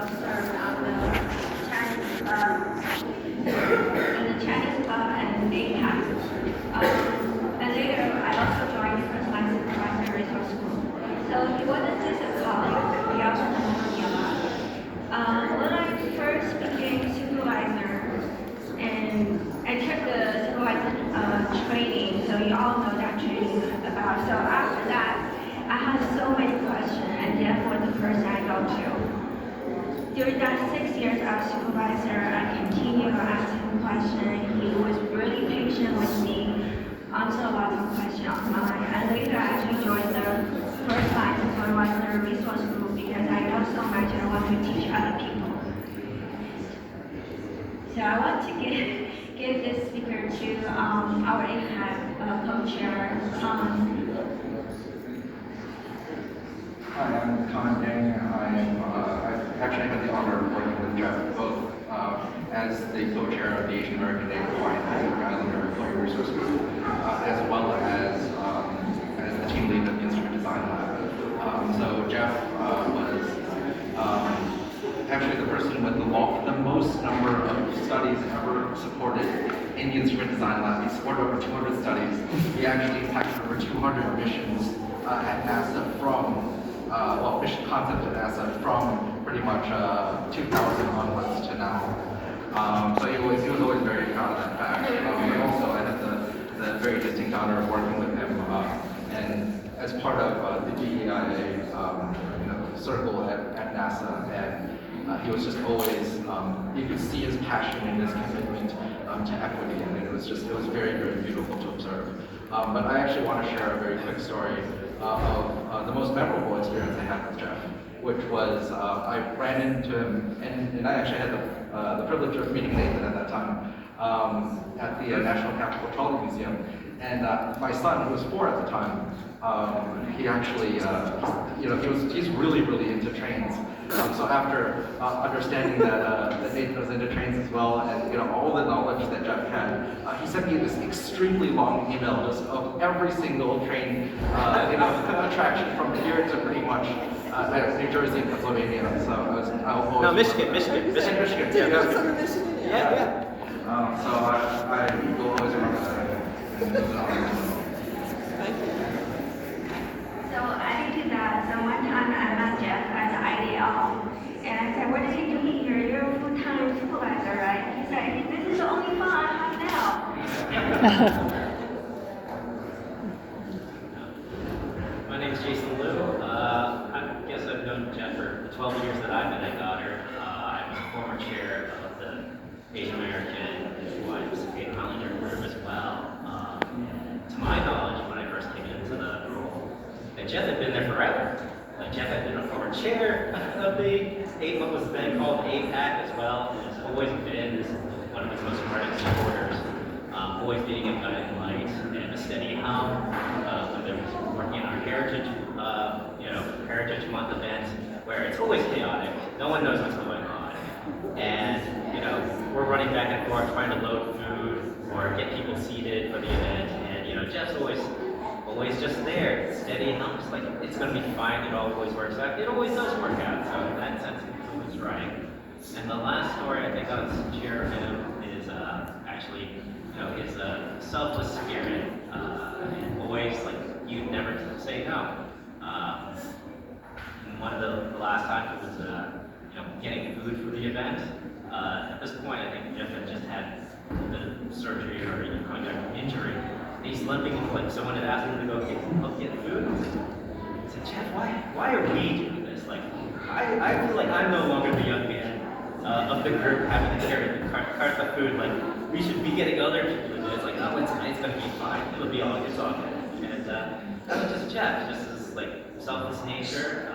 served on the Chinese in the Chinese club and APAC. And later, I also joined the first line supervisor resource group. So he wasn't just a colleague, he also knows me a lot. When I first became supervisor, and I took the supervisor training, so you all know that training about. So after that, I had so many questions, and Jeff was the person I go to. During that 6 years as supervisor, I continued asking questions. He was really patient with me, answered a lot of questions of mine. And later, I actually joined the first line supervisor resource group because I know so much and I want to teach other people. So I want to give this speaker to our APAC co-chair, Hi, I'm Khan Deng. I've actually had the honor of working with Jeff both as the co-chair of the Asian American Native Hawaiian Pacific Islander Employee Resource Group, as well as the team lead of the Instrument Design Lab. So Jeff was actually the person with the most number of studies ever supported in the Instrument Design Lab. He supported over 200 studies. He actually impacted over 200 missions at NASA from mission concept at NASA from pretty much 2000 onwards to now. So he was always very proud of that fact. But also I had the very distinct honor of working with him and as part of the DEIA circle at NASA, and he was just always, you could see his passion and his commitment to equity, and it was very, very beautiful to observe. But I actually want to share a very quick story of the most memorable experience I had with Jeff, which was I ran into him, and I actually had the privilege of meeting Nathan at that time at the National Capital Trolley Museum. And my son, who was 4 at the time, he actually, he's really, really into trains. So after understanding that Nathan was into trains as well, and all the knowledge that Jeff had, he sent me this extremely long email just of every single train, attraction from here to pretty much New Jersey and Pennsylvania. So No, Michigan. Michigan. Yeah. So I will always remember that. So adding to that, so one time I met Jeff at the IDL, and I said, what are you doing here? You're a full-time supervisor, right? He said, this is the only fun I have now. My name is Jason Liu. I guess I've known Jeff for the 12 years that I've been at Goddard. I was a former chair of the Asian American and Hawaiian Pacific Islander group as well. To my knowledge, when I first came into the role, that Jeff had been there forever. Jeff had been a former chair of what was then called APAC as well. Has always been one of its most ardent supporters, always being a guiding light and a steady hum. Whether it was working on our Heritage Month event, where it's always chaotic. No one knows what's going on, and we're running back and forth trying to load food or get people seated for the event, and Jeff's always just there, steady hum, just like it's going to be fine. It always works out. It always does work out. So in that sense, it was right. And the last story I think I'll share of him is actually, his selfless spirit, and always you'd never say no. And one of the last times it was, getting food for the event. At this point, I think Jeff had just had the surgery or coming back from injury. And he's limping, someone had asked him to go get food. I said, Jeff, why are we doing this? I feel like I'm no longer the young man of the group having to carry the cart of food. We should be getting other people to do it. It's oh, it's going to be fine. It'll be all good. And that was just Jeff, just his selfless nature,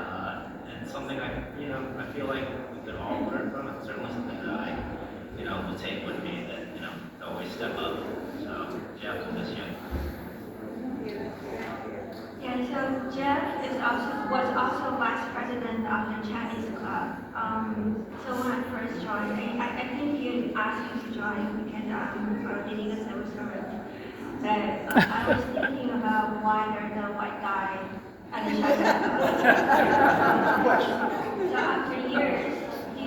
and something I feel like we could all learn from it. Certainly something that I, will take with me. That to always step up. So Jeff, we'll miss you. Yeah, so Jeff was also vice president of the Chinese club. So when I first joined, I think you asked me to join because I'm already a civil servant. But I was thinking about why there's a white guy at the Chinese club. So after years, he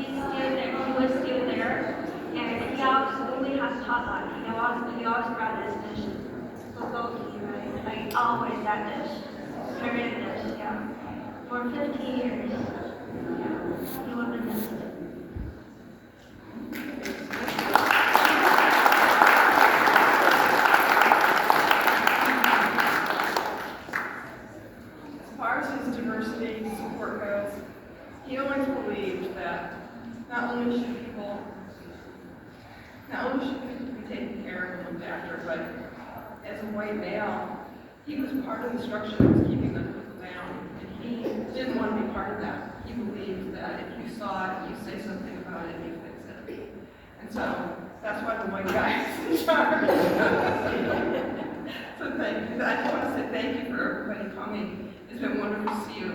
always at this, period this, yeah. For 50 years, yeah. He will be missed. As far as his diversity support goes, he always believed that not only should people be taken care of and looked after, but as a white male, he was part of the structure that was keeping them down, and he didn't want to be part of that. He believed that if you saw it, you say something about it, you fix it. And so that's why the white guy is in charge. So thank you. I just want to say thank you for everybody coming. It's been wonderful to see you.